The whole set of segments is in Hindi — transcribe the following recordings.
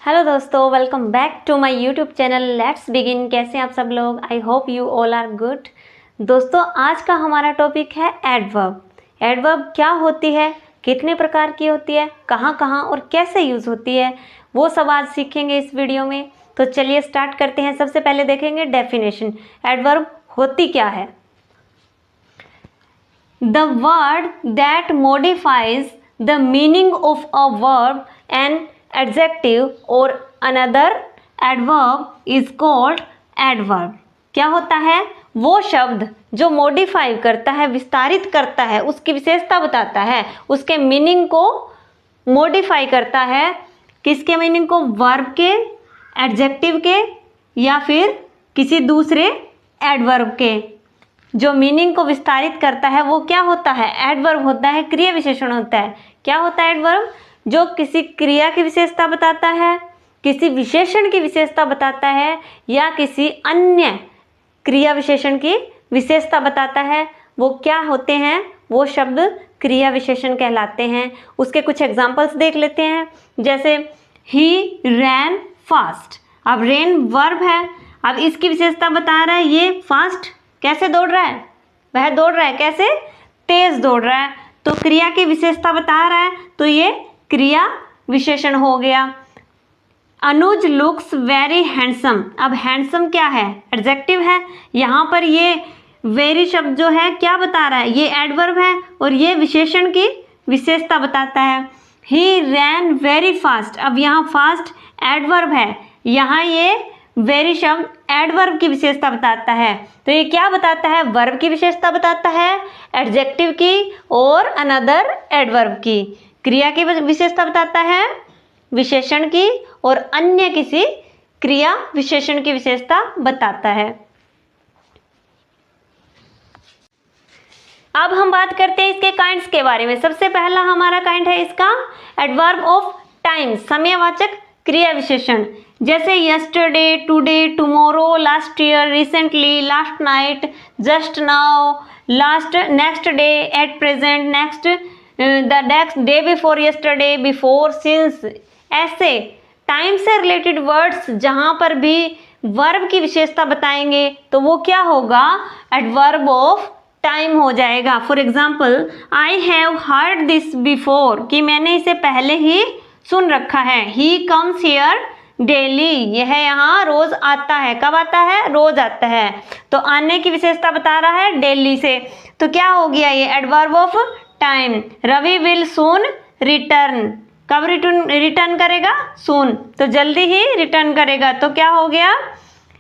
हेलो दोस्तों, welcome back to my YouTube channel. Let's begin. कैसे हैं आप सब लोग? I hope you all are good. दोस्तों, आज का हमारा टॉपिक है एडवर्ब। एडवर्ब क्या होती है, कितने प्रकार की होती है, कहाँ कहाँ और कैसे यूज़ होती है, वो सब आज सीखेंगे इस वीडियो में। तो चलिए स्टार्ट करते हैं। सबसे पहले देखेंगे डेफिनेशन। एडवर्ब होती क्या है। The word that modifies the meaning of a verb, an adjective or another adverb is called adverb। क्या होता है? वो शब्द जो मॉडिफाई करता है, विस्तारित करता है, उसकी विशेषता बताता है, उसके मीनिंग को मॉडिफाई करता है। किसके मीनिंग को? वर्ब के, एडजेक्टिव के या फिर किसी दूसरे एडवर्ब के। जो मीनिंग को विस्तारित करता है वो क्या होता है? एडवर्ब होता है, क्रिया विशेषण होता है। क्या होता है एडवर्ब? जो किसी क्रिया की विशेषता बताता है, किसी विशेषण की विशेषता बताता है या किसी अन्य क्रिया विशेषण की विशेषता बताता है। वो क्या होते हैं? वो शब्द क्रिया विशेषण कहलाते हैं। उसके कुछ एग्जाम्पल्स देख लेते हैं। जैसे ही रैन फास्ट। अब रेन वर्ब है, अब इसकी विशेषता बता रहा है ये फास्ट कैसे दौड़ रहा है। वह दौड़ रहा है कैसे? तेज दौड़ रहा है। तो क्रिया की विशेषता बता रहा है, तो ये क्रिया विशेषण हो गया। अनुज लुक्स वेरी हैंडसम। अब हैंडसम क्या है? एडजेक्टिव है। यहाँ पर ये वेरी शब्द जो है क्या बता रहा है? ये एडवर्ब है और ये विशेषण की विशेषता बताता है। ही रैन वेरी फास्ट। अब यहाँ फास्ट एडवर्ब है, यहाँ ये वेरी शब्द एडवर्ब की विशेषता बताता है। तो ये क्या बताता है? वर्ब की विशेषता बताता है, एडजेक्टिव की और अनदर एडवर्ब की। क्रिया की विशेषता बताता है, विशेषण की और अन्य किसी क्रिया विशेषण की विशेषता बताता है। अब हम बात करते हैं इसके काइंड्स के बारे में। सबसे पहला हमारा काइंड है इसका एडवर्ब ऑफ टाइम, समयवाचक क्रिया विशेषण। जैसे yesterday, today, tomorrow, last year, recently, last night, just now, last, next day, at present, next, the next day before yesterday, before, since. ऐसे टाइम से रिलेटेड वर्ड्स जहाँ पर भी वर्ब की विशेषता बताएंगे तो वो क्या होगा? एडवर्ब ऑफ टाइम हो जाएगा। For example, I have heard this before, कि मैंने इसे पहले ही सुन रखा है। ही कम्स हियर डेली, यह यहाँ रोज आता है। कब आता है? रोज आता है। तो आने की विशेषता बता रहा है डेली से। तो क्या हो गया? ये adverb of time. Ravi will soon return. कब रिटर्न करेगा? सून, तो जल्दी ही रिटर्न करेगा। तो क्या हो गया?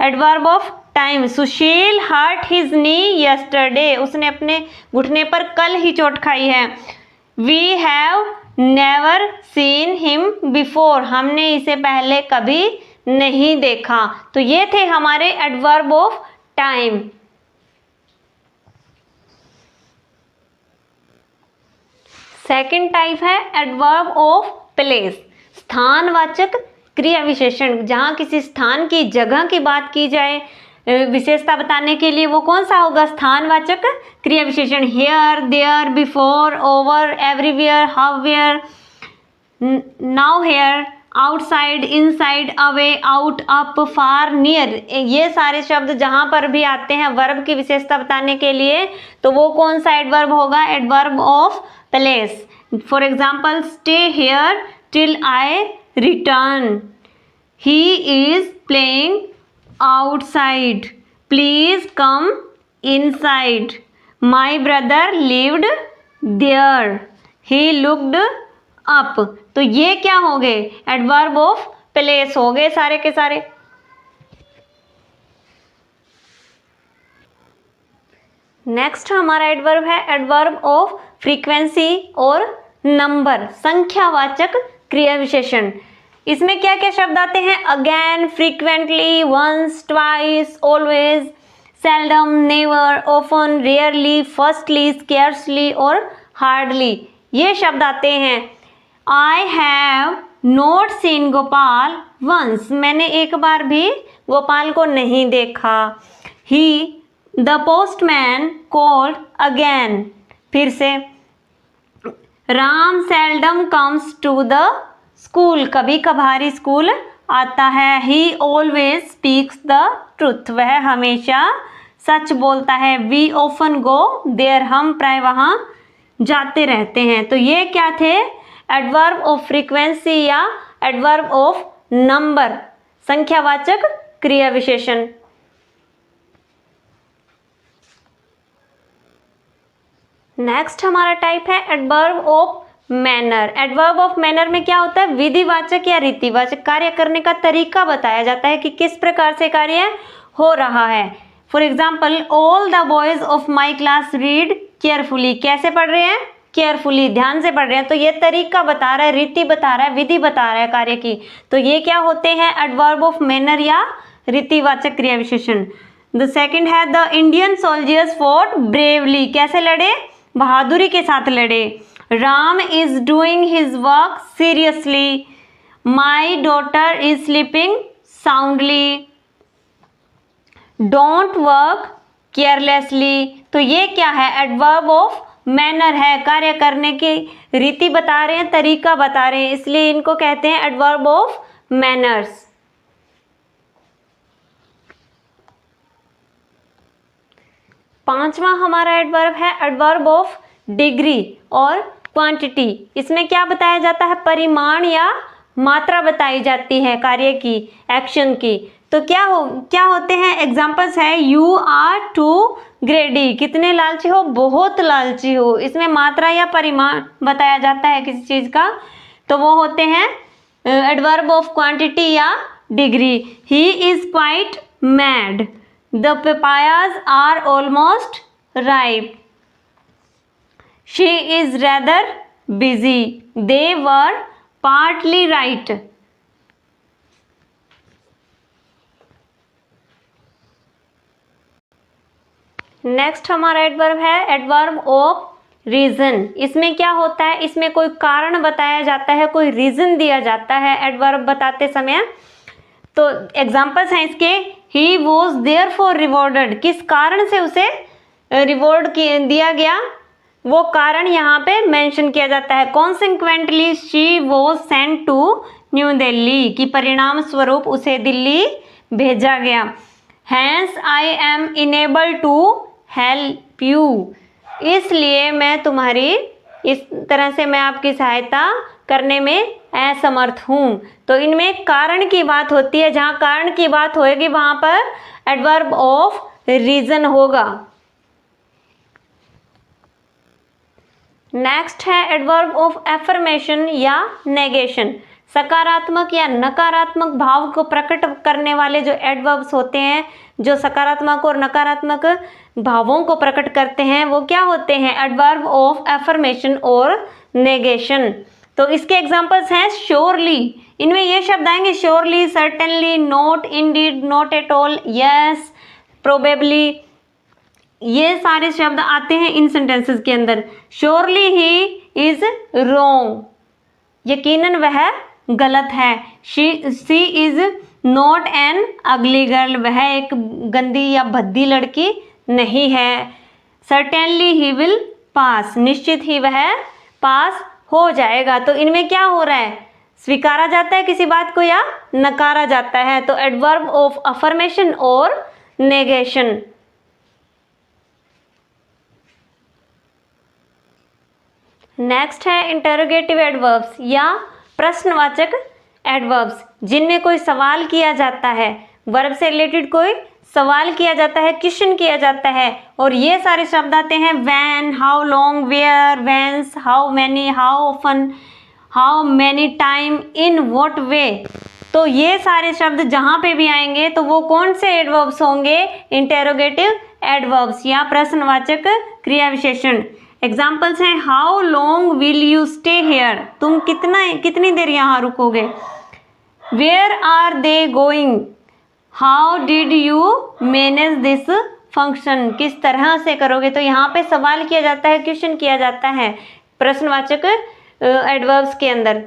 Adverb of time. Sushil hurt his knee yesterday, उसने अपने घुटने पर कल ही चोट खाई है। We have never seen him before, हमने इसे पहले कभी नहीं देखा। तो ये थे हमारे adverb of time. Second type है एडवर्ब ऑफ प्लेस, स्थानवाचक क्रिया विशेषण। जहाँ किसी स्थान की, जगह की बात की जाए विशेषता बताने के लिए, वो कौन सा होगा? स्थानवाचक क्रिया विशेषण। Here, there, before, over, everywhere, हाउवेयर, now, here, outside, inside, away, out, up, far, near. ये सारे शब्द जहाँ पर भी आते हैं वर्ब की विशेषता बताने के लिए, तो वो कौन सा एडवर्ब होगा? Adverb of place. For example, stay here till I return. He is playing outside, please come inside. My brother lived there, he looked up। तो ये क्या हो गए? एडवर्ब ऑफ प्लेस हो गए सारे के सारे। नेक्स्ट हमारा एडवर्ब है एडवर्ब ऑफ फ्रीक्वेंसी और नंबर, संख्यावाचक क्रिया विशेषण। इसमें क्या क्या शब्द आते हैं? Again, frequently, once, twice, always, seldom, never, often, rarely, firstly, scarcely और हार्डली। ये शब्द आते हैं। I have not seen Gopal once, मैंने एक बार भी गोपाल को नहीं देखा। He, the postman called again, फिर से। Ram seldom comes to the school, कभी कभार स्कूल आता है। He always speaks the truth, वह हमेशा सच बोलता है। वी ऑफन गो देयर, हम प्राय वहाँ जाते रहते हैं। तो ये क्या थे? एडवर्ब ऑफ फ्रीक्वेंसी या एडवर्ब ऑफ नंबर, संख्यावाचक क्रिया विशेषण। नेक्स्ट हमारा टाइप है adverb of manner. Adverb of manner में क्या होता है? विधिवाचक या रीतिवाचक कार्य करने का तरीका बताया जाता है कि किस प्रकार से कार्य हो रहा है। For example, all the boys of my class read carefully, कैसे पढ़ रहे हैं? केयरफुली, ध्यान से पढ़ रहे हैं। तो ये तरीका बता रहा है, रीति बता रहा है, विधि बता रहा है कार्य की। तो ये क्या होते हैं? एडवर्ब ऑफ मैनर या रीतिवाचक क्रिया विशेषण। द सेकेंड है the Indian soldiers fought bravely, कैसे लड़े? बहादुरी के साथ लड़े। Ram is doing his work seriously, my daughter is sleeping soundly, don't work carelessly. तो ये क्या है? एडवर्ब ऑफ मैनर है, कार्य करने की रीति बता रहे हैं, तरीका बता रहे हैं, इसलिए इनको कहते हैं एडवर्ब ऑफ मैनर्स। पांचवा हमारा एडवर्ब है एडवर्ब ऑफ डिग्री और क्वांटिटी। इसमें क्या बताया जाता है? परिमाण या मात्रा बताई जाती है कार्य की, एक्शन की। तो क्या होते हैं? एग्जाम्पल्स है यू आर टू ग्रेडी, कितने लालची हो? बहुत लालची हो। इसमें मात्रा या परिमाण बताया जाता है किसी चीज का, तो वो होते हैं एडवर्ब ऑफ क्वांटिटी या degree. He is quite mad, the papayas are almost ripe, she is rather busy, they were partly right। Next हमारा एडवर्ब है एडवर्ब ऑफ रीजन। इसमें क्या होता है? इसमें कोई कारण बताया जाता है, कोई रीजन दिया जाता है एडवर्ब बताते समय। तो एग्जाम्पल्स हैं इसके, he was there for rewarded, किस कारण से उसे रिवॉर्ड दिया गया, वो कारण यहाँ पे मेंशन किया जाता है। Consequently she was sent to new Delhi, की परिणाम स्वरूप उसे दिल्ली भेजा गया। Hence I am enable to help you, इसलिए मैं तुम्हारी, इस तरह से मैं आपकी सहायता करने में असमर्थ हूँ। तो इनमें कारण की बात होती है, जहाँ कारण की बात होएगी वहाँ पर एडवर्ब ऑफ रीजन होगा। नेक्स्ट है एडवर्ब ऑफ एफर्मेशन या नेगेशन। सकारात्मक या नकारात्मक भाव को प्रकट करने वाले जो एडवर्ब्स होते हैं, जो सकारात्मक और नकारात्मक भावों को प्रकट करते हैं, वो क्या होते हैं? एडवर्ब ऑफ एफर्मेशन और नेगेशन। तो इसके एग्जांपल्स हैं श्योरली, इनमें ये शब्द आएंगे surely, certainly, not, Indeed, not at all, yes, probably, ये सारे शब्द आते हैं इन सेंटेंसेस के अंदर। श्योरली ही इज रॉन्ग, यकीनन वह गलत है। शी इज नॉट एन अगली गर्ल, वह एक गंदी या भद्दी लड़की नहीं है। सर्टेनली ही विल पास, निश्चित ही वह पास हो जाएगा। तो इनमें क्या हो रहा है? स्वीकारा जाता है किसी बात को या नकारा जाता है। तो एडवर्ब ऑफ अफर्मेशन और नेगेशन। नेक्स्ट है इंटरोगेटिव एडवर्ब्स या प्रश्नवाचक एडवर्ब्स, जिनमें कोई सवाल किया जाता है, वर्ब से रिलेटेड कोई सवाल किया जाता है, क्वेश्चन किया जाता है। और ये सारे शब्द आते हैं when, how long, where, whence, how many, how often, how many time, in what way. तो ये सारे शब्द जहाँ पे भी आएंगे तो वो कौन से एडवर्ब्स होंगे? इंटेरोगेटिव एडवर्ब्स या प्रश्नवाचक क्रिया विशेषण। एग्जाम्पल्स हैं how long will you stay here, तुम कितनी देर यहाँ रुकोगे। Where are they going, how did you manage this function, किस तरह से करोगे। तो यहाँ पे सवाल किया जाता है, क्वेश्चन किया जाता है प्रश्नवाचक एडवर्ब्स के अंदर।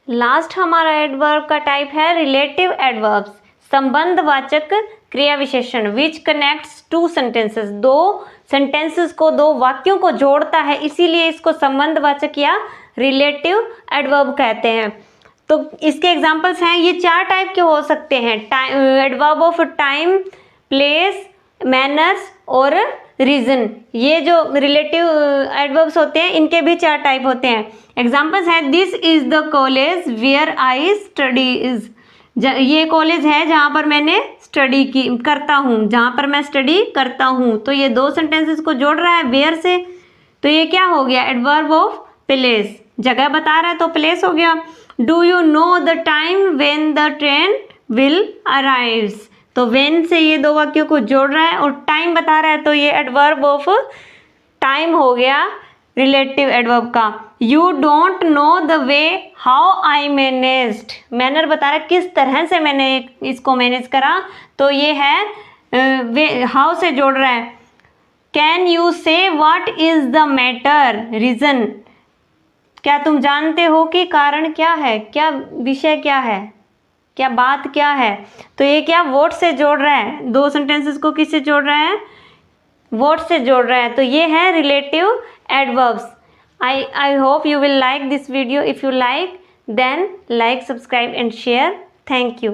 लास्ट हमारा एडवर्ब का टाइप है रिलेटिव एडवर्ब्स, संबंधवाचक क्रिया विशेषण, विच कनेक्ट्स टू सेंटेंसेस, दो सेंटेंसेस को, दो वाक्यों को जोड़ता है, इसीलिए इसको संबंधवाचक या रिलेटिव एडवर्ब कहते हैं। तो इसके एग्जांपल्स हैं, ये 4 टाइप के हो सकते हैं, adverb of time, place, manners और रीजन। ये जो रिलेटिव एडवर्ब्स होते हैं इनके भी 4 टाइप होते हैं। एग्जांपल्स हैं, this is the college where I studies, ये कॉलेज है जहाँ पर मैंने स्टडी की करता हूँ, जहाँ पर मैं स्टडी करता हूँ। तो ये 2 सेंटेंसेस को जोड़ रहा है वेयर से, तो ये क्या हो गया, एडवर्ब ऑफ प्लेस, जगह बता रहा है तो प्लेस हो गया। Do you know the time when the train will arrives, तो व्हेन से ये 2 वाक्यों को जोड़ रहा है और टाइम बता रहा है, तो ये एडवर्ब ऑफ टाइम हो गया रिलेटिव एडवर्ब का। You don't know the way how I managed, manner बता रहा है किस तरह से मैंने इसको मैनेज करा, तो ये है हाउ से जोड़ रहा है। Can you say what is the matter, reason, क्या तुम जानते हो कि कारण क्या है, क्या विषय क्या है, क्या बात क्या है। तो ये क्या व्हाट से जोड़ रहा है, 2 सेंटेंसेस को किससे जोड़ रहा है, व्हाट से जोड़ रहा है। तो ये है relative adverbs. I hope you will like this video. If you like, then like, subscribe and share. Thank you.